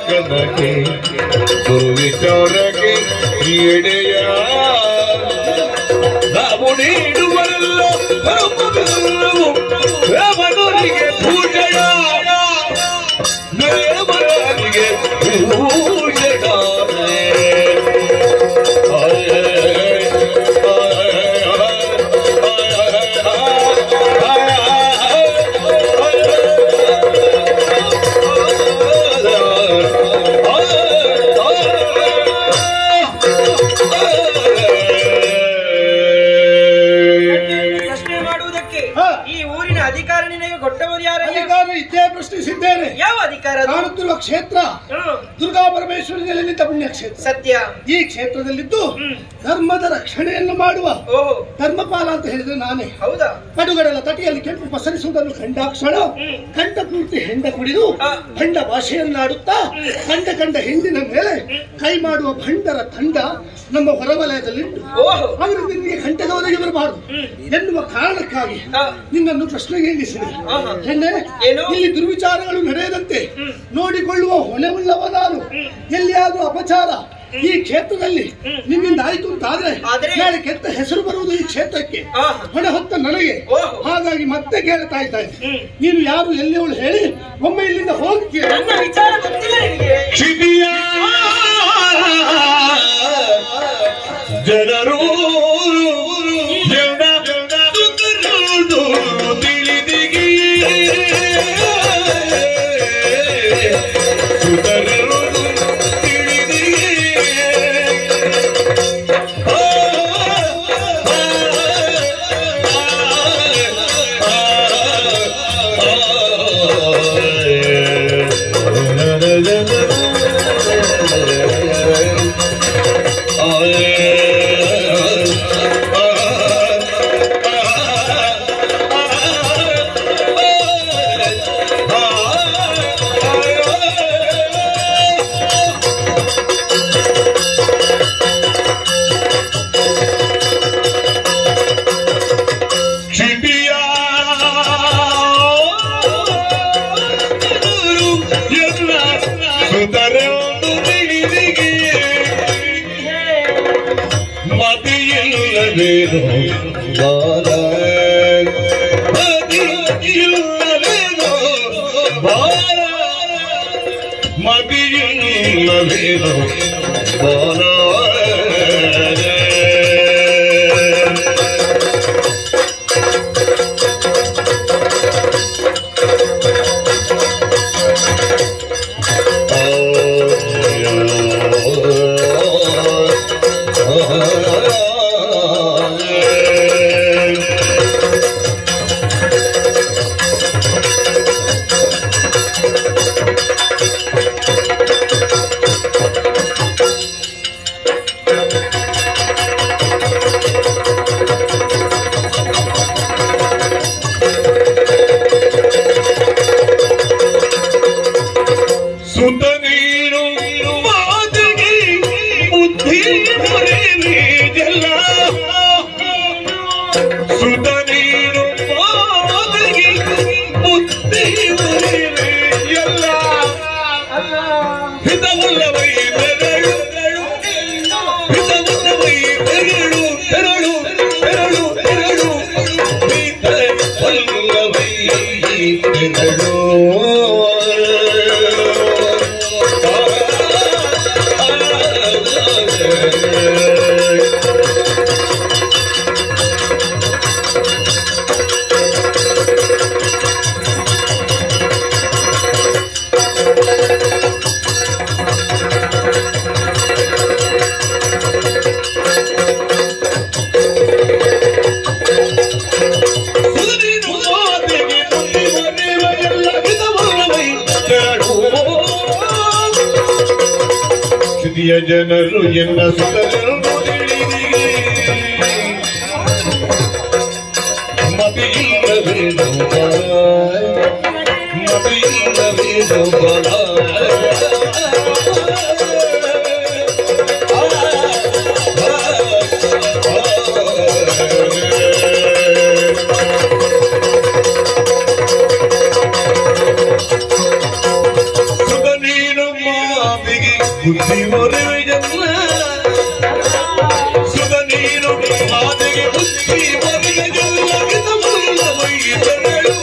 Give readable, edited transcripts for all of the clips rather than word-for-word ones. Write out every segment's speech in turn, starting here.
ಕ್ಷೇತ್ರಕ್ಕೆ ದುರ್ವಿಚಾರಕ್ಕೆ ಕ್ರೀಡೆಯ ನಾವು ನೀಡುವಲ್ಲ ದೇವರಿಗೆ ಪೂಜೆಯ ದೇವರಿಗೆ ಪೂಜೆಯ ಪ್ರಶ್ನಿಸಿದ್ದೇನೆ. ಯಾವ ಅಧಿಕಾರ? ಕಾಣುತ್ತಿರುವ ಕ್ಷೇತ್ರ ದುರ್ಗಾ ಪರಮೇಶ್ವರಿಯಲ್ಲಿ ನಿಂತ ಪುಣ್ಯ ಕ್ಷೇತ್ರ. ಸತ್ಯ. ಈ ಕ್ಷೇತ್ರದಲ್ಲಿದ್ದು ಧರ್ಮದ ರಕ್ಷಣೆಯನ್ನು ಮಾಡುವ ಧರ್ಮಪಾಲ ಅಂತ ಹೇಳಿದ್ರೆ ನಾನೇ. ಹೌದಾ? ಕಡುಗಡಲ ತಟಿಯಲ್ಲಿ ಕೆಂಪು ಪಸರಿಸುವುದನ್ನು ಕಂಡಾಕ್ಷಣ ಕಂಠ ಪೂರ್ತಿ ಹೆಂಡ ಕುಡಿದು ಭಂಡ ಭಾಷೆಯನ್ನಾಡುತ್ತಾ ಕಂಡ ಹೆಂಡಿನ ಮೇಲೆ ಕೈ ಮಾಡುವ ಭಂಡರ ತಂಡ ನಮ್ಮ ಹೊರವಲಯದಲ್ಲಿಟ್ಟು ಅವರಿಂದ ನಿನಗೆ ಕಂಠದ ಒದಗಿ ಬರಬಾರದು ಎನ್ನುವ ಕಾರಣಕ್ಕಾಗಿ ನಿನ್ನನ್ನು ಪ್ರಶ್ನೆಗೆ ಇಳಿಸಿದೆ. ಹೆಣ್ಣೆ, ಇಲ್ಲಿ ದುರ್ವಿಚಾರಗಳು ನಡೆಯದಂತೆ ನೋಡಿಕೊಳ್ಳುವ ಹೊಣೆವುಳ್ಳವ ನಾನು. ಎಲ್ಲಿಯಾದ್ರೂ ಅಪಚಾರ ಈ ಕ್ಷೇತ್ರದಲ್ಲಿ ನಿಮ್ಮಿಂದ ಆಯ್ತು ಅಂತಾದ್ರೆ ನಾಳೆ ಕೆಟ್ಟ ಹೆಸರು ಬರುವುದು ಈ ಕ್ಷೇತ್ರಕ್ಕೆ, ಹೊಣೆ ಹೊತ್ತ ನನಗೆ. ಹಾಗಾಗಿ ಮತ್ತೆ ಕೇಳ್ತಾ ಇದ್ದಾರೆ, ನೀನು ಯಾರು, ಎಲ್ಲಿಯವಳು ಹೇಳಿ ಒಮ್ಮೆ ಇಲ್ಲಿಂದ ಹೋಗಿ. ಜನರು ಸುತ ನೀನು ಮಾದಗಿ ಮುತ್ತಿ ಮುರಿವೆ ಎಲ್ಲ ಹಿತವುಳ್ಳವೈ ಬೆರಳು ಹಿತವುಳ್ಳವೈ ಬೆರಳು ಬೆರಳು ಬೆರಳು ಬೆರಳು ಹಿತವುಳ್ಳವೈ ಬೆರಳು ಜನರು ಎನ್ನ ಸುತರು ಮತಿಯಿಲ್ಲವೇನು ಮತಿಯಿಲ್ಲವೇನು ಸುತ ನೀನು ಮಾತಿಗೆ ಬುದ್ಧಿ ಮೊರೆವೆ ಜಲ್ಲ ಸುತ ನೀನು ಮಾತಿಗೆ ಬುದ್ಧಿ ಮೊರೆವೆ ಜಲ್ಲ ಹಿತವುಳ್ಳವೈ ಬೆರಳು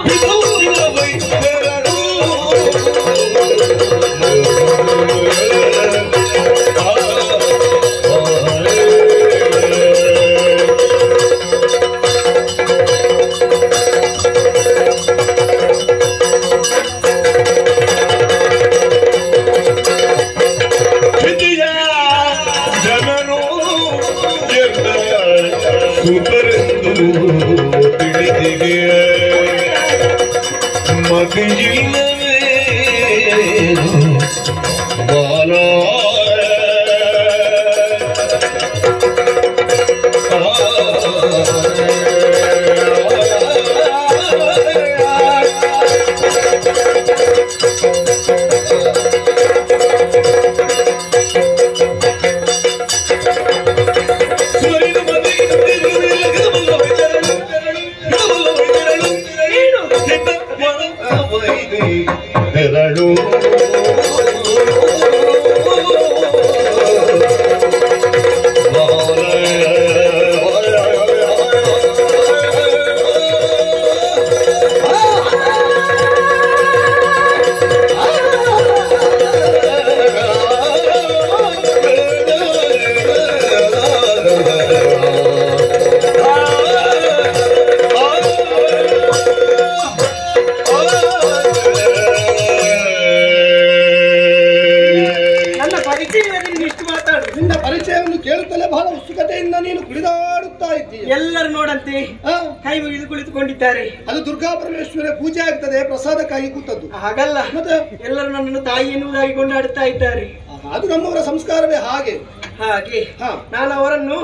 ಹಿತವುಳ್ಳವೈ ಬೆರಳು ಸುತರೆಂದು ತಿಳಿದಿಗೆ ಮತಿಯಿಲ್ಲವೇನು ಬಾಲ ಬೆರಳು ಎಲ್ಲರೂ ನೋಡಂತೆ ಕೈ ಮುಗಿದು ಕುಳಿತುಕೊಂಡಿದ್ದಾರೆ. ಅದು ದುರ್ಗಾ ಪರಮೇಶ್ವರ ಪೂಜೆ ಆಗ್ತದೆ, ಪ್ರಸಾದಕ್ಕಾಗಿ ಕೂತದ್ದು. ಹಾಗಲ್ಲ, ಮತ್ತೆ ಎಲ್ಲರೂ ನನ್ನನ್ನು ತಾಯಿ ಎನ್ನುವುದಾಗಿ ಕೊಂಡಾಡುತ್ತಾ ಇದ್ದಾರೆ. ಅದು ನಮ್ಮವರ ಸಂಸ್ಕಾರವೇ ಹಾಗೆ. ಹಾಗೆ ನಾನು ಅವರನ್ನು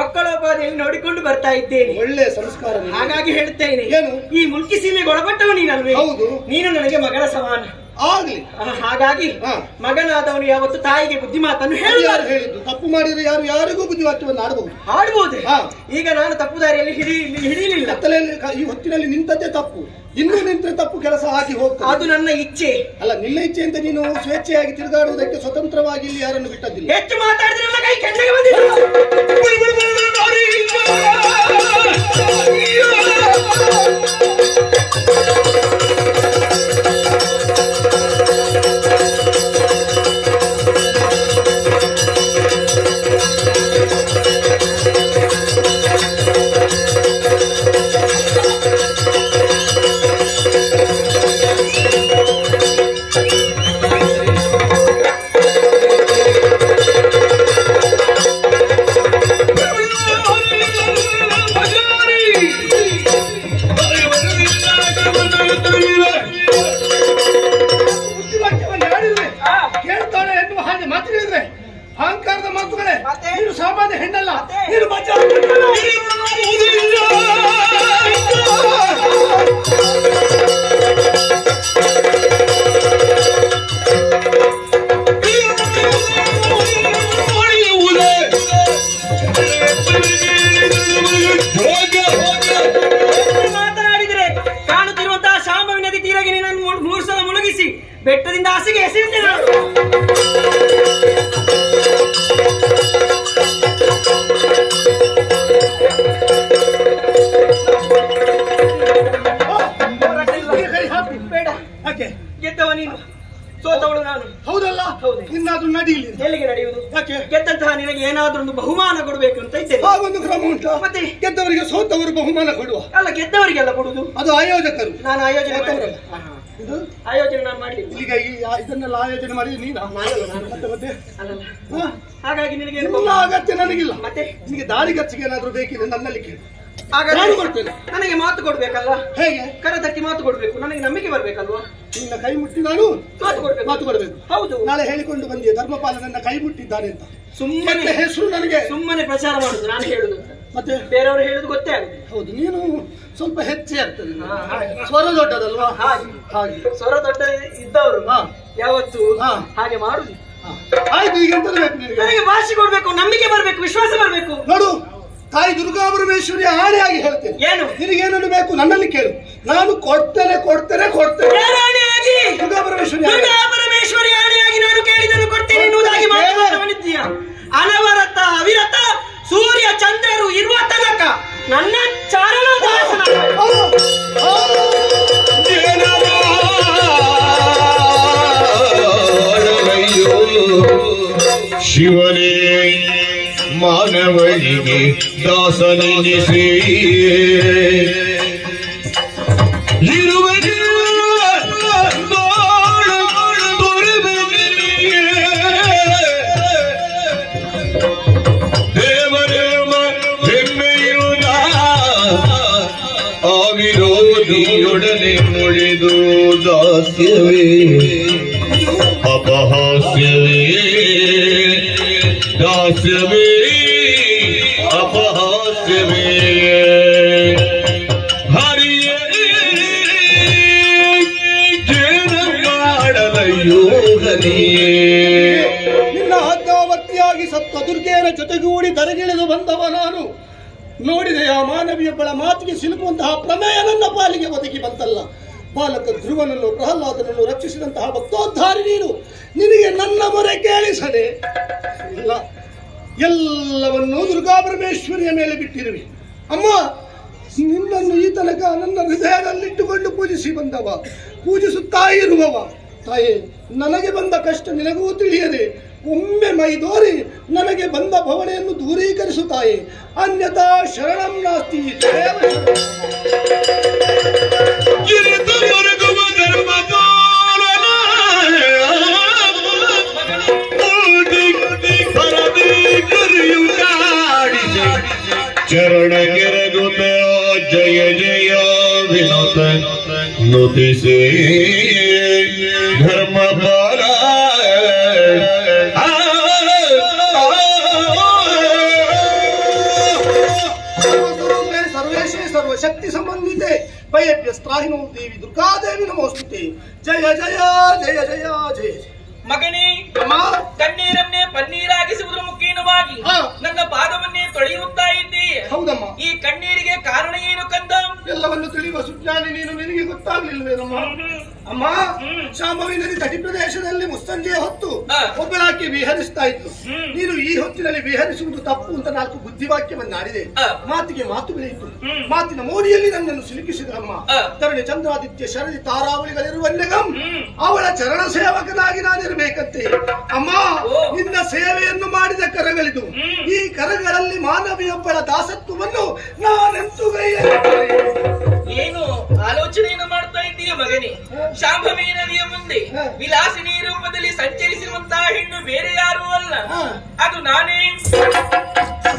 ಮಕ್ಕಳೋಪಾದಿಯಲ್ಲಿ ನೋಡಿಕೊಂಡು ಬರ್ತಾ ಇದ್ದೇನೆ. ಒಳ್ಳೆ ಸಂಸ್ಕಾರ. ಹಾಗಾಗಿ ಹೇಳುತ್ತೇನೆ, ಏನು ಈ ಮುಲ್ಕಿ ಸೀಮೆಗೆ ಒಳಪಟ್ಟವ ನೀನಲ್ವೇ? ಹೌದು. ನೀನು ನನಗೆ ಮಗನ ಸಮಾನ. ಆಗ್ಲಿ. ಹಾಗಾಗಿ ಮಗನಾದವನು ಯಾವತ್ತು ತಾಯಿಗೆ ಬುದ್ಧಿ ಮಾತನ್ನು ಹೇಳಿದ್ದು. ತಪ್ಪು ಮಾಡಿದ್ರೆ ಯಾರಿಗೂ ಬುದ್ಧಿವಾಕ್ಯವನ್ನು ಆಡಬಹುದು. ಆಡಬಹುದು. ಈಗ ನಾನು ತಪ್ಪು ದಾರಿಯಲ್ಲಿ ಹಿಡಿಯಲಿಲ್ಲ. ಈ ಹೊತ್ತಿನಲ್ಲಿ ನಿಂತದ್ದೇ ತಪ್ಪು. ಇನ್ನು ನಿಂತ್ರೆ ತಪ್ಪು ಕೆಲಸ ಹಾಕಿ ಹೋಗ್ತದೆ. ಅದು ನನ್ನ ಇಚ್ಛೆ ಅಲ್ಲ, ನಿನ್ನ ಇಚ್ಛೆ ಅಂತ ನೀನು ಸ್ವೇಚ್ಛೆಯಾಗಿ ತಿರುಗಾಡುವುದಕ್ಕೆ ಸ್ವತಂತ್ರವಾಗಿ ಇಲ್ಲಿ ಯಾರನ್ನು ಬಿಟ್ಟದ್ದಿಲ್ಲ. ಹೆಚ್ಚು ಮಾತಾಡಿದ್ರೆ ನನ್ನ ಕೈ ಕೆಂಡಗೆ ಬಂದಿಲ್ಲ. ಅಹಂಕಾರದ ಮಾತುಗಳೇ. ನೀನು ಸಾಮಾನ್ಯ ಹೆಣ್ಣಲ್ಲ, ನೀನು ಬೆಟ್ಟದಿಂದ ಹಾಸಿಗೆ ಎಸೆಯುತ್ತೇನೆ ನೋಡು. ಬೇಡ, ಗೆದ್ದವ ನೀನು, ಸೋತವಳು ನಾನು. ಹೌದಲ್ಲ? ಇನ್ನಾದ್ರೂ ನಡೀಲಿ. ಎಲ್ಲಿಗೆ ನಡೆಯುವುದು? ಯಾಕೆ? ಗೆದ್ದಂತಹ ನಿನಗೆ ಏನಾದ್ರೂ ಒಂದು ಬಹುಮಾನ ಕೊಡಬೇಕು ಅಂತ ಇದ್ದೇನೆ. ಹಾಗೊಂದು ಕ್ರಮ ಉಂಟು. ಮತ್ತೆ ಗೆದ್ದವರಿಗೆ ಸೋತವರು ಬಹುಮಾನ ಕೊಡುವ. ಅಲ್ಲ, ಗೆದ್ದವರಿಗೆಲ್ಲ ಕೊಡುದು. ಅದು ಆಯೋಜಕರು. ನಾನು ಆಯೋಜನೆ ಸೋತವರಲ್ಲ. ಇದು ಆಯೋಜನೆ ನಾನು ಮಾಡ್ಲಿಲ್ಲ. ಈಗ ಇದನ್ನೆಲ್ಲ ಆಯೋಜನೆ ಮಾಡಿದ ನೀನಾ? ಮತ್ತೆ ಅಲ್ಲಲ್ಲ, ಹಾಗಾಗಿ ನಿನಗೆ ಎಲ್ಲ ಅಗತ್ಯ ನನಗಿಲ್ಲ. ಮತ್ತೆ ನಿನಗೆ ದಾರಿ ಖರ್ಚಿಗೆ ಏನಾದ್ರೂ ಬೇಕಿದೆ ನನ್ನಲ್ಲಿ ಕೇಳು. ಹಾಗಾದ್ರೆ ಕೊಡ್ತೇನೆ. ನನಗೆ ಮಾತು ಕೊಡ್ಬೇಕಲ್ಲ? ಹೇಗೆ? ಕರದಟ್ಟಿ ಮಾತು ಕೊಡ್ಬೇಕು. ನನಗೆ ನಂಬಿಕೆ ಬರ್ಬೇಕಲ್ವಾ? ನಿನ್ನ ಕೈ ಮುಟ್ಟಿ ನಾನು ಮಾತು ಕೊಡ್ಬೇಕು. ಮಾತು ಕೊಡಬೇಕು. ಹೌದು. ನಾಳೆ ಹೇಳಿಕೊಂಡು ಬಂದಿಯೆ ಧರ್ಮಪಾಲ ನನ್ನ ಕೈ ಮುಟ್ಟಿದ್ದಾನೆ ಅಂತ. ಸುಮ್ಮನೆ ಹೆಸರು ನನಗೆ ಸುಮ್ಮನೆ ಪ್ರಚಾರ ಮಾಡುದು ನಾನು ಹೇಳುದು. ಮತ್ತೆ ಬೇರೆಯವರು ಹೇಳುದು ಗೊತ್ತೇ ಆಗುದು. ಹೌದು, ನೀನು ಸ್ವಲ್ಪ ಹೆಚ್ಚೇ ಆಗ್ತದೆ. ಸ್ವರ ದೊಡ್ಡದಲ್ವಾ? ಹಾಗೆ ಸ್ವರ ದೊಡ್ಡ ಇದ್ದವರು ಯಾವತ್ತು ಹಾಗೆ ಮಾಡುದು. ಆಯ್ತು, ಈಗ ಎಂತದ್ದು ಬೇಕು ನಿನಗೆ? ನನಗೆ ಭಾಷೆ ಕೊಡ್ಬೇಕು, ನಂಬಿಕೆ ಬರ್ಬೇಕು, ವಿಶ್ವಾಸ ಬರ್ಬೇಕು. ನೋಡು, ತಾಯಿ ದುರ್ಗಾ ಪರಮೇಶ್ವರಿ ಆಣೆಯಾಗಿ ಹೇಳ್ತೇನೆ. ಏನು? ನಿನಗೇನನ್ನು ಬೇಕು ನನ್ನಲ್ಲಿ ಕೇಳು, ನಾನು ಕೊಡ್ತೇನೆ ಕೊಡ್ತೇನೆ ಕೊಡ್ತೇನೆ. ದುರ್ಗಾ ಪರಮೇಶ್ವರಿ ಆಣೆಯಾಗಿ ನಾನು ಕೇಳಿದನ್ನು ಕೊಡ್ತೇನೆ ಎನ್ನುವುದಾಗಿ ಮಾತನಾಡುತ್ತಿದ್ದೀಯ. ಅನವರತ ಅವಿರತ ಸೂರ್ಯ ಚಂದ್ರರು ಇರುವ ತನಕ ನನ್ನ ಚಾರಣ ದಾಸನ. ಶಿವನೇ ಮಾನವನಿಗೆ ದಾಸನೆನಿಸಿ ದೇವರೇಮ ಹೆಮ್ಮೆಯುದ ಆ ವಿರೋಧಿಯೊಡನೆ ಮುಳಿದು ದಾಸ್ಯವೇ ಅಪಹಾಸ್ಯವೇ ದಾಸ್ಯವೇ ಅಪಹಾಸ್ಯವೇ ಹರಿಯೇ ಜೇನ ಮಾಡಲಯ್ಯೋ ಹರಿಯೇ. ನಿನ್ನ ಆಜ್ಞಾವರ್ತಿಯಾಗಿ ಸಪ್ತ ದುರ್ಗೆಯರ ಜೊತೆಗೂಡಿ ದರಗಿಳಿದು ಬಂದವ ನಾನು. ನೋಡಿದೆ ಆ ಮಾನವಿಯೊಬ್ಬಳ ಮಾತಿಗೆ ಸಿಲುಕುವಂತಹ ಪ್ರಮೇಯ ನನ್ನ ಪಾಲಿಗೆ ಒದಗಿ ಬಂತಲ್ಲ. ಬಾಲಕ ಧ್ರುವನನ್ನು ಪ್ರಹ್ಲಾದನನ್ನು ರಕ್ಷಿಸಿದಂತಹ ಭಕ್ತೋದ್ಧಾರಿ ನೀನು. ನಿನಗೆ ನನ್ನ ಮೊರೆ ಕೇಳಿಸದೆ ಇಲ್ಲ, ಎಲ್ಲವನ್ನೂ ದುರ್ಗಾ ಪರಮೇಶ್ವರಿಯ ಮೇಲೆ ಬಿಟ್ಟಿರುವೆ. ಅಮ್ಮ, ನಿನ್ನನ್ನು ಈ ತನಕ ನನ್ನ ಹೃದಯದಲ್ಲಿಟ್ಟುಕೊಂಡು ಪೂಜಿಸಿ ಬಂದವ, ಪೂಜಿಸುತ್ತಾ ಇರುವವ. ತಾಯೇ, ನನಗೆ ಬಂದ ಕಷ್ಟ ನಿನಗೂ ತಿಳಿಯದೆ ಒಮ್ಮೆ ಮೈದೋರಿ ನನಗೆ ಬಂದ ಭವನೆಯನ್ನು ದೂರೀಕರಿಸುತ್ತಾಯೇ. ಅನ್ಯಥಾ ಶರಣಂ ನಾಸ್ತಿ. ಚರಣ ಕೆರಗುತ್ತ ಜಯ ಜಯ ವಿನೋದ ನುತಿಸೇ ಧರ್ಮಪಾಲ ಸರ್ವೇಶೇ ಸರ್ವಶಕ್ತಿ ಸಂಬಂಧಿತೆ ಭಯಭ್ಯಸ್ತ್ರಾಹಿನೋ ದೇವಿ ದುರ್ಗಾದೇವಿ ನಮೋಸ್ತುತೆ. ಜಯ ಜಯ ಜಯ ಜಯ ಜಯ. ಮಗನೇ, ಕಣ್ಣೀರನ್ನೇ ಪನ್ನೀರಾಗಿಸುವುದರ ಮುಖೇನವಾಗಿ ನನ್ನ ಪಾದವನ್ನೇ ತೊಳೆಯುತ್ತಾ ಇದ್ದೀಯ. ಹೌದಮ್ಮ. ಈ ಕಣ್ಣೀರಿಗೆ ಕಾರಣ ಏನು ಕಂದ? ಎಲ್ಲವನ್ನು ತಿಳಿಯುವ ಸುಜ್ಞಾನಿ ನೀನು, ನಿನಗೆ ಗೊತ್ತಾಗ್ಲಿಲ್ವೇನಮ್ಮ? ಅಮ್ಮ, ಶಾಂಭವಿ ನದಿ ತಟಿ ಪ್ರದೇಶದಲ್ಲಿ ಮುಸ್ಸಂಜೆಯ ಹೊತ್ತು ಒಬ್ಬಳಾಕಿ ವಿಹರಿಸ್ತಾ ಇತ್ತು. ನೀನು ಈ ಹೊತ್ತಿನಲ್ಲಿ ವಿಹರಿಸುವುದು ತಪ್ಪು ಅಂತ 4 ಬುದ್ಧಿವಾಕ್ಯವನ್ನಾಡಿದೆ. ಮಾತಿಗೆ ಮಾತು ಬೆಳೆಯಿತು. ಮಾತಿನ ಮೋಡಿಯಲ್ಲಿ ನನ್ನನ್ನು ಸಿಲುಕಿಸಿದರಮ್ಮ. ತರಣಿ ಚಂದ್ರಾದಿತ್ಯ ಶರದಿ ತಾರಾವಳಿಗಳಿರುವನ್ನೆಗಂ ಅವಳ ಚರಣ ಸೇವಕನಾಗಿ ನಾನಿರಬೇಕಂತೆ. ಅಮ್ಮ, ನಿನ್ನ ಸೇವೆಯನ್ನು ಮಾಡಿದ ಕರಗಳಿದು. ಈ ಕರಗಳಲ್ಲಿ ಮಾನವಿಯೊಬ್ಬಳ ದಾಸತ್ವವನ್ನು ನಾನೆಂತೂ ಏನು ಆಲೋಚನೆಯನ್ನು ಮಾಡ್ತಾ ಇದ್ದೀಯ ಮಗನೇ? ಶಾಂಭವಿ ನದಿಯ ಮುಂದೆ ವಿಲಾಸಿನಿ ರೂಪದಲ್ಲಿ ಸಂಚರಿಸಿರುವಂತಹ ಹೆಣ್ಣು ಬೇರೆ ಯಾರೂ ಅಲ್ಲ, ಅದು ನಾನೇ.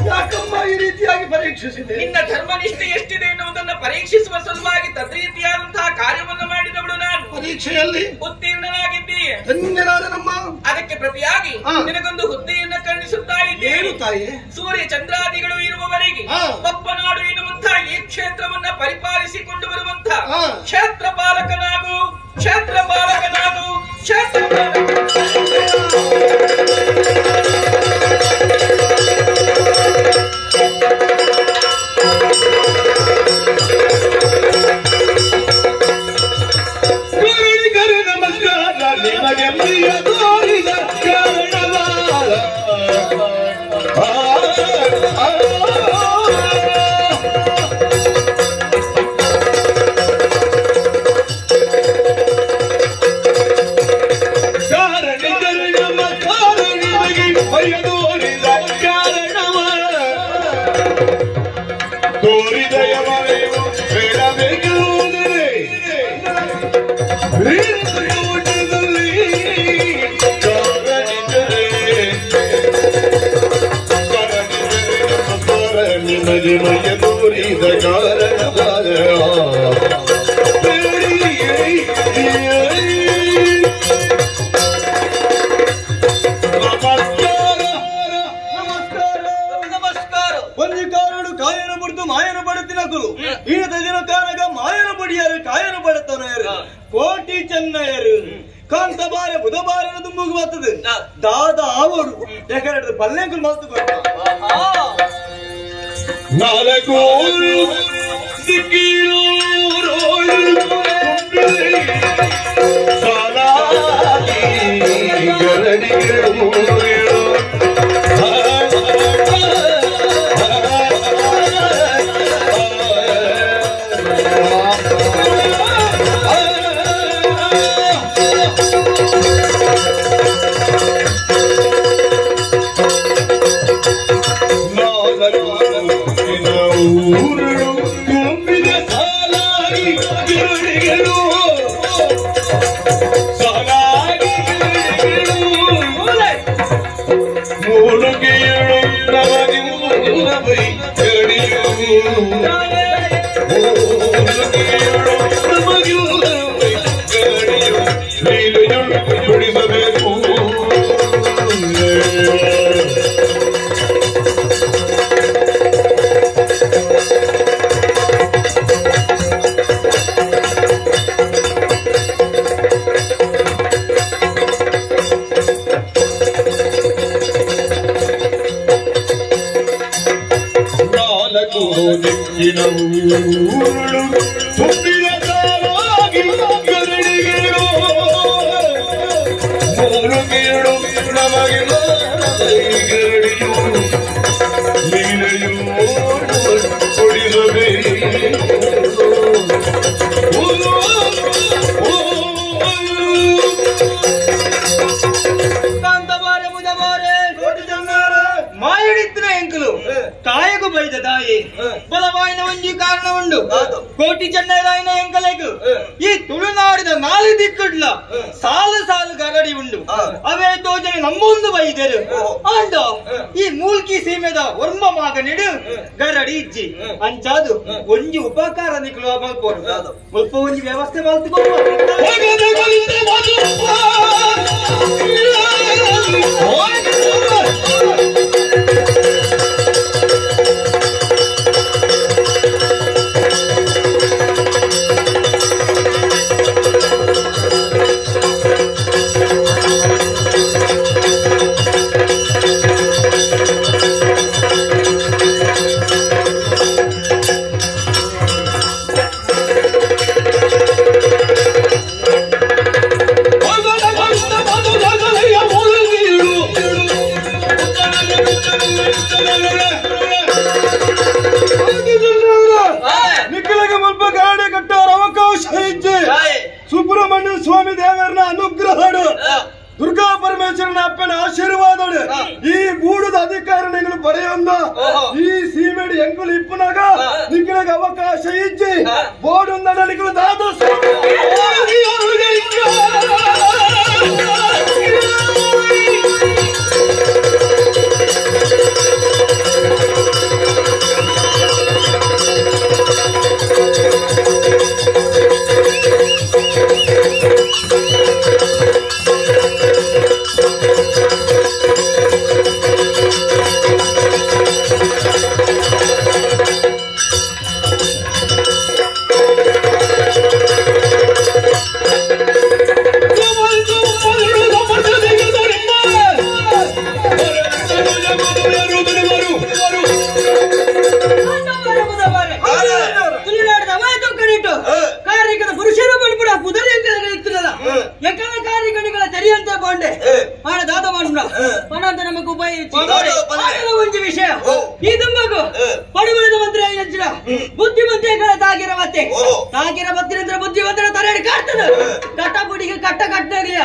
ಯಾಕಮ್ಮ ಈ ರೀತಿಯಾಗಿ ಪರೀಕ್ಷಿಸಿದೆ? ನಿನ್ನ ಧರ್ಮನಿಷ್ಠೆ ಎಷ್ಟಿದೆ ಎನ್ನುವುದನ್ನು ಪರೀಕ್ಷಿಸುವ ಸಲುವಾಗಿ ತದ್ರೀತಿಯಾದಂತಹ ಕಾರ್ಯವನ್ನು ಮಾಡಿದವಳು ನಾನು. ಪರೀಕ್ಷೆಯಲ್ಲಿ ಉತ್ತೀರ್ಣನಾಗಿದ್ದೀಯ. ಧನ್ಯನಾದನಮ್ಮ. ಅದಕ್ಕೆ ಪ್ರತಿಯಾಗಿ ನಿನಗೊಂದು ಹುದ್ದೆಯನ್ನು ಕರುಣಿಸುತ್ತಾ ಇದ್ದೇನೆ. ತಾಯಿ, ಸೂರ್ಯ ಚಂದ್ರಾದಿಗಳು ಇರುವವರೆಗೆ ಪಪ್ಪನಾಡು ಎನ್ನುವಂತಹ ಈ ಕ್ಷೇತ್ರವನ್ನ ಪರಿಪಾಲಿಸಿಕೊಂಡು ಬರುವಂತಹ ಕ್ಷೇತ್ರ ಪಾಲಕನಾಗು, ಕ್ಷೇತ್ರ ಪಾಲಕನಾಗು, ಕ್ಷೇತ್ರ ನಮಸ್ಕಾರ ತೋರಿದಯವೇ ಬೇಡಬೇಕೆಂದರೆ ನಿಮಗೆ ಮಯ ತೋರಿದ ಕಾರಣ ಮಾಯನ ಬಡತಿನಕಲು ಈತ ದಿನ ಕಾರಗ ಮಾಯನ ಬಡಿಯಾರು ಕಾಯನ ಬಡತನರು ಕೋಟಿ ಚೆನ್ನಯರು ಕಾಂತಬಾರ ಬುಧಬಾರನ ತುಂಬುಗ ಬರ್ತದೆ ದಾದ ಆವರು ಯಾಕಂದ್ರೆ ಬಲ್ಲೆಂಕಲ್ ಮಾತು ನಾಲ್ಕು ದಿಕ್ಕಿರು ಸಾಲಾಗಿ ಗರಡಿಗಳು ಬಲವಾಯಿನ ಒಂಜಿ ಕಾರಣ ಉಂಡು ಕೋಟಿ ಚೆನ್ನೈರಾಯನ ಎಂಕಲೆಗು ಈ ತುಳುನಾಡಿದ ನಾಲು ದಿಕ್ಕುಡ್ಲ ಸಾಲು ಸಾಲು ಗರಡಿ ಉಂಡು ಅವೇ ತೋಜನೆ ನಮ್ಮೊಂದು ಬೈದರು ಅಂಡ ಈ ಮೂಲ್ಕಿ ಸೀಮೆದ ಒರ್ಮ ಮಗನಿಡು ಗರಡಿ ಇಜ್ಜಿ ಅಂಚಾದು ಒಂಜಿ ಉಪಕಾರ ನಿಕ್ಲು ಮಲ್ಪೋಡು ಮುಲ್ಪ ಒಂಜಿ ವ್ಯವಸ್ಥೆ ಮಲ್ತುಕೊಂಡು ಸುಬ್ರಹ್ಮಣ್ಯ ಸ್ವಾಮಿ ದೇವರನ್ನ ಅನುಗ್ರಹಡು ದುರ್ಗಾ ಪರಮೇಶ್ವರನ ಅಪ್ಪನ ಆಶೀರ್ವಾದ ಈ ಬೂಡದ ಅಧಿಕಾರಿಗಳು ಪಡೆಯೊಂದ ಈ ಸೀಮೆಡಿ ಎಂಕುಲು ಇಪ್ಪನಾಗ ನಿಕ್ಕಳಿಗೆ ಅವಕಾಶ ಇಜ್ಜಿ ಬೋರ್ಡ್ ನಿಕ್ಕಳು ದಾದ ಒಂಜಿ ವಿಷಯ ಇದು ಮಗು ಪಡುಗುಳದ ಮಂತ್ರ ಹೆಜ್ಜಿನ ಬುದ್ಧಿವಂತಿಗಳ ತಾಗಿರ ಮತ್ತೆ ತಾಗಿರ ಬತ್ತಿನ ಬುದ್ಧಿವಂತರ ತರಡಿ ಕಾಡ್ತದ ಕಟ್ಟ ಬುಡಿಗೆ ಕಟ್ಟ ಕಟ್ಟಲಿಯ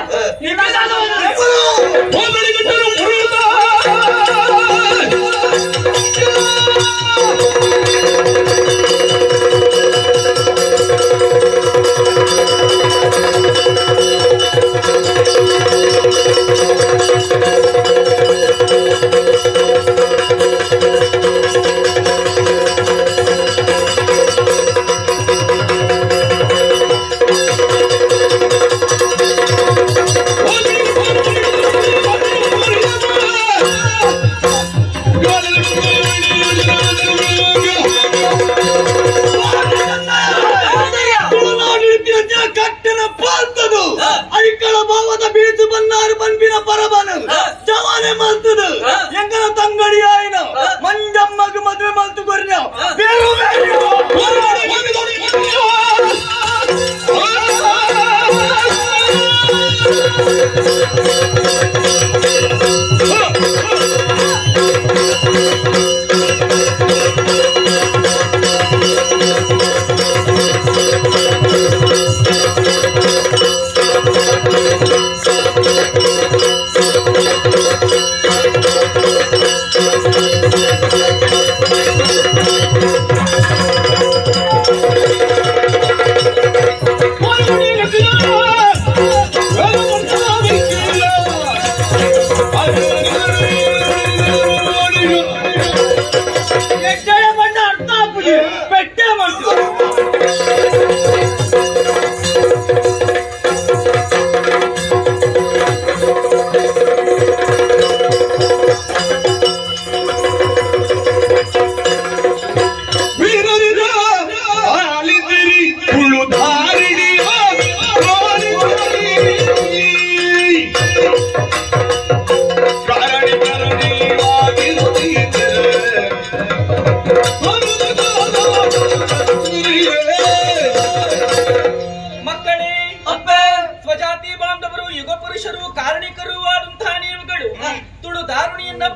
ಅರ್ಥ ಆಗ್ಬಿಡಿ ಪೆಟ್ಟೆ ಮಾಡ್ತೀವಿ.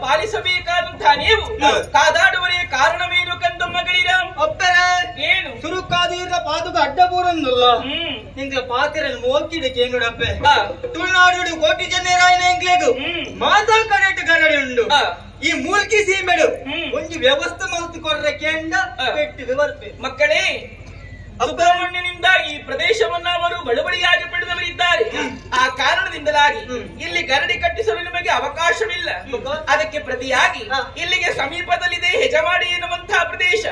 ಪಾಲಿಸಬೇಕಾದಂತಹ ನೀವು ಕಾದಾಡುವರೆ ಕಾರಣವೇನು ಕಂದು ಮಗಳಿರ ಏನು ಸುರುಕಾದೀರ್ಘ ಪಾದುಗ ಅಡ್ಡಪೂರೊಂದಲ್ಲ ನಿಂಗೆ ಪಾತಿರನ್ನು ಮೋಕಿಡಕ್ಕೆ ಏನುಡಪ್ಪೆ ತುಳುನಾಡು ಕೋಟಿ ಜನರಾಯನ ಎಂಕ್ಲೇಗು ಮಾತಾ ಕರೆಕ್ಟ್ ಗರಡಿ ಉಂಡು ಈ ಮೂಲ್ಕಿ ಸೀಮೆಡು ಒಂದು ವ್ಯವಸ್ಥೆ ಮಲ್ತು ಕೊಡ್ರೆ ಕೇಂಡ ಪೆಟ್ಟಿಗೆ ಬರ್ತೆ ಮಕ್ಕಳೇ. ಸುಬ್ರಹ್ಮಣ್ಯನಿಂದ ಈ ಪ್ರದೇಶವನ್ನ ಅವರು ಬಳುವಳಿಯಾಗಿ ಪಡೆದವರಿದ್ದಾರೆ. ಆ ಕಾರಣದಿಂದಲಾಗಿ ಇಲ್ಲಿ ಗರಡಿ ಕಟ್ಟಿಸಲು ನಿಮಗೆ ಅವಕಾಶವಿಲ್ಲ. ಅದಕ್ಕೆ ಪ್ರತಿಯಾಗಿ ಇಲ್ಲಿಗೆ ಸಮೀಪದಲ್ಲಿದೆ ಹೆಜಮಾಡಿ ಎನ್ನುವಂತಹ ಪ್ರದೇಶ,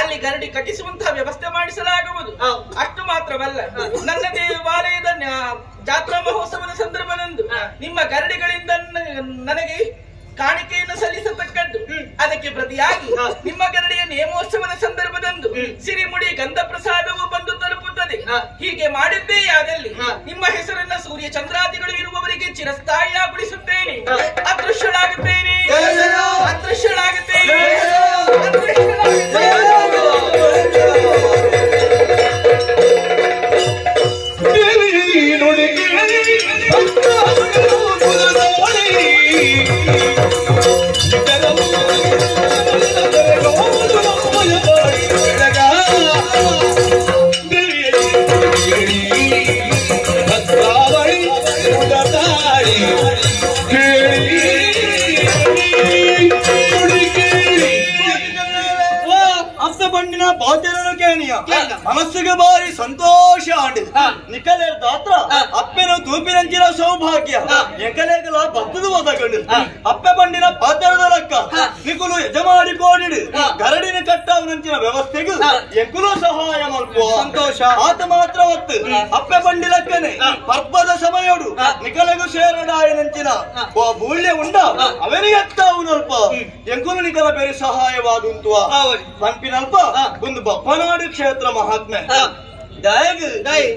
ಅಲ್ಲಿ ಗರಡಿ ಕಟ್ಟಿಸುವಂತಹ ವ್ಯವಸ್ಥೆ ಮಾಡಿಸಲಾಗುವುದು. ಅಷ್ಟು ಮಾತ್ರವಲ್ಲ, ನನ್ನ ದೇವಾಲಯದ ಜಾತ್ರಾ ಮಹೋತ್ಸವದ ಸಂದರ್ಭದಂದು ನಿಮ್ಮ ಗರಡಿಗಳಿಂದ ನನಗೆ ಕಾಣಿಕೆಯನ್ನು ಸಲ್ಲಿಸತಕ್ಕದ್ದು. ಅದಕ್ಕೆ ಪ್ರತಿಯಾಗಿ ನಿಮ್ಮ ಗರಡಿಯ ನೇಮೋತ್ಸವದ ಸಂದರ್ಭದಂದು ಸಿರಿಮುಡಿ ಗಂಧ ಪ್ರಸಾದವು ಬಂದು ತಲುಪುತ್ತದೆ. ಹೀಗೆ ಮಾಡಿದ್ದೇ ಆದಲ್ಲಿ ನಿಮ್ಮ ಹೆಸರನ್ನ ಸೂರ್ಯ ಚಂದ್ರಾದಿಗಳು ಇರುವವರಿಗೆ ಚಿರಸ್ಥಾಯಿಯಾಗೊಳಿಸುತ್ತೇನೆ. ಅದೃಶ್ಯಳಾಗುತ್ತೇನೆ, ಅದೃಶ್ಯಳಾಗುತ್ತೇನೆ, ಮನಸ್ಸಿಗೆ ಬಾರಿ ಸಂತೋಷ ಆಂಡಿ ನಿಕಲೇರ್ ದಾತ್ರ ಅಪ್ಪೆನ ತೂಪಿನಂಚಿನ ಸೌಭಾಗ್ಯ ಎಂಕಲೇಗಲ ಬತ್ತದ ಒದಗಂಡು ಅಪ್ಪೆ ಬಂಡಿನ ಪಾತ್ರದ ಲೆಕ್ಕ ನಿಕುಲು ಯಜಮಾಡಿ ಕೋಡಿಡು ಗರಡಿನ ಕಟ್ಟವನಂಚಿನ ವ್ಯವಸ್ಥೆಗೂ ಎಂಕುಲು ಸಹಾಯ ಮಲ್ಪುವ ಸಂತೋಷ ಆತ ಮಾತ್ರ ಒತ್ತು ಅಪ್ಪೆ ಬಂಡಿ ಲೆಕ್ಕನೆ ಪರ್ಬದ ಸಮಯೋಡು ನಿಕಲೆಗೂ ಸೇರಡಾಯನಂಚಿನ ಬೂಳ್ಯ ಉಂಡ ಅವನಿಗೆ ಎತ್ತಾವುನಲ್ಪ ಎಂಕುಲು ನಿಕಲ ಬೇರೆ ಸಹಾಯವಾದುಂತುವ ಪಂಪಿನಲ್ಪ ಒಂದು ಬಪ್ಪನಾಡು ಕ್ಷೇತ್ರ ಮಹಾತ್ಮೆ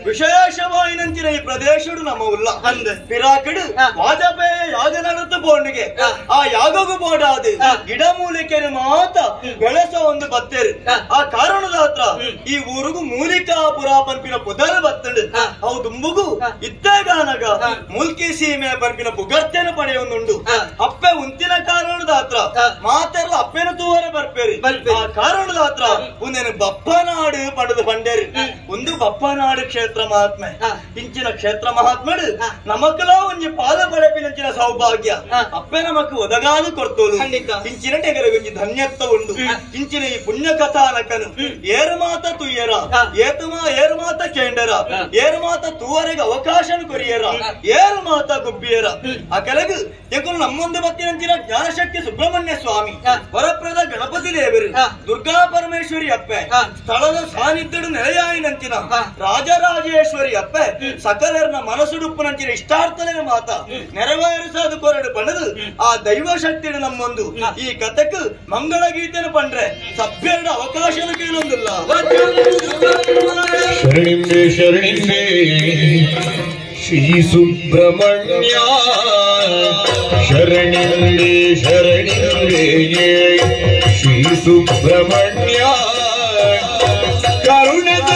ವಿಶೇಷವಾಯಿನಂಚಿನ ಈ ಪ್ರದೇಶಡು ನಮ್ಮ ಉಲ್ಲ ಪಿರಾಕಡು ವಾಜಪೇಯ ಯಾಗ ನಡೆತ ಬೋಂಡಿಗೆ ಆ ಯಾಗಗೂ ಬೋಡಾದು ಗಿಡಮೂಲಿಕೆ ಮಾತ ಬೆಳೆಸ ಒಂದು ಬತ್ತೇರು. ಆ ಕಾರಣದ ಹತ್ರ ಈ ಊರಿಗೂ ಮೂಲಿಕಾಪುರ ಪಂಪಿನ ಪುದರ ಬತ್ತಂಡು ಅವು ದುಂಬುಗೂ ಇತ್ತೇಗಾನಗ ಮೂಲ್ಕಿ ಸೀಮೆ ಪಂಪಿನ ಪುಗರ್ತೆನ ಪಡೆಯೊಂದುಂಡು. ಅಪ್ಪೆ ಉಂತಿನ ಕಾರಣದ ಹತ್ರ ಮಾತೆಲ್ಲ ಅಪ್ಪೆನ ತೂವರೆ ಬರ್ಪೇರಿ. ಆ ಕಾರಣದ ಹತ್ರ ಒಂದೇನು ಬಪ್ಪನಾಡು ಪಡೆದು ಬಂಡೇರಿ ಒಂದು ಬಪ್ಪನಾಡು ಕ್ಷೇತ್ರ ಮಹಾತ್ಮೆ. ಇಂಚಿನ ಕ್ಷೇತ್ರ ಮಹಾತ್ಮಡು ನಮಕಲ ಒಂಜಿ ಪಾದ ಪಡೆಪಿನಂಚಿನ ಸೌಭಾಗ್ಯ ಅಪ್ಪೆ ನಮಕ್ ಒದಗಾದು ಕೊರ್ತೋಲು. ಇಂಚಿನ ಟೆಗರ ಒಂಜಿ ಧನ್ಯತ್ವ ಉಂಡು. ಇಂಚಿನ ಈ ಪುಣ್ಯ ಕಥಾನಕನು ಏರು ಮಾತ ತುಯ್ಯರ ಏರು ಮಾತ ಕೇಂಡರ ಏರು ಮಾತ ತೂವರೆಗೆ ಅವಕಾಶ ಕೊರಿಯರ ಏರು ಮಾತ ಗುಬ್ಬಿಯರ ಆ ಕೆಳಗು ಎಂಕುಲು ನಮ್ಮೊಂದು ಬತ್ತಿನಂಚಿನ ಜ್ಞಾನಶಕ್ತಿ ಸುಬ್ರಹ್ಮಣ್ಯ ಸ್ವಾಮಿ ವರಪ್ರದ ಗಣಪತಿ ದೇವರು ದುರ್ಗಾ ಪರಮೇಶ್ವರಿ ಅಪ್ಪೆ ಸ್ಥಳದ ಸಾನ್ನಿಧ್ಯಡು ನೆಲೆಯಾಯಿನಂಚಿನ ರಾಜರಾಜೇಶ್ವರಿ ಅಪ್ಪೆ ಸಕಲರ್ನ ಮನಸುಡುಪ್ಪುನಂಚಿನ ಇಷ್ಟಾರ್ಥನ ಮಾತ ನೆರವೇರಿಸದು ಕೊರಡು ಪಣದು ಆ ದೈವ ಶಕ್ತಿಯನ್ನು ನಮ್ಮೊಂದು ಈ ಕಥೆಕ್ ಮಂಗಳ ಗೀತೆನ ಪಂಡ್ರೆ ಸಭ್ಯರ ಅವಕಾಶ ಕೇಳೊಂದಿಲ್ಲ. ಶರಣಿಂಬೆ ಶರಣಿಂಬೆ ಶ್ರೀ ಸುಬ್ರಹ್ಮಣ್ಯ ಶರಣಿಂಬೆ ಶರಣಿಂಬೆ ಶ್ರೀ ಸುಬ್ರಹ್ಮಣ್ಯ ಕರುಣದ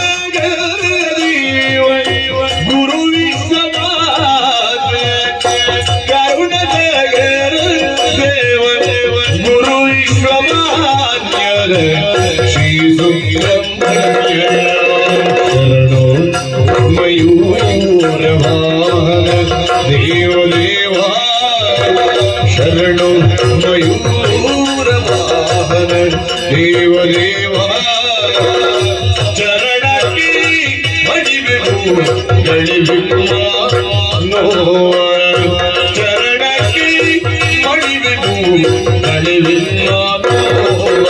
ಗುರು ವಿಶ್ವಮಾತ ಕರುಣದ ದೇವ ಗುರು ವಿಶ್ವಮಾನ್ಯರ ಶ್ರೀ ಸುಬ್ರಹ್ಮಣ್ಯ ಶರಣೋ ಮಯೂರ ವಾಹನ ದೇವ ದೇವ ಶರಣೋ ಮಯೂರ ವಾಹನ ದೇವ ದೇವ ಚರಣಕ್ಕೆ ಮಡಿವೆವು ಗಳಿವಿಲ್ಲ ನೋವ ಚರಣಕ್ಕೆ ಮಡಿವೆವು ಗಳಿವಿಲ್ಲ ನೋವ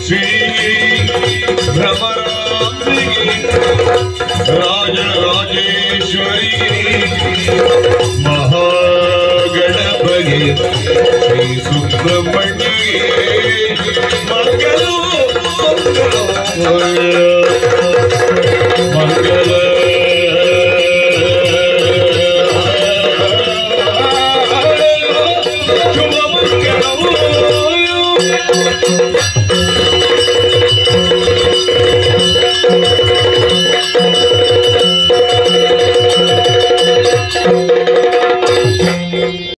ಶ್ರೀ ಭ್ರಮರಾಂಬಿಗೆ ರಾಜರಾಜೇಶ್ವರಿ ಮಹಾಗಣಪಗೆ ಶ್ರೀ ಸುಬ್ರಹ್ಮಣ್ಯಗೆ ಮಂಗಲೋ ಮಂಗಲ ಶುಭ ಮಂಗಲೋ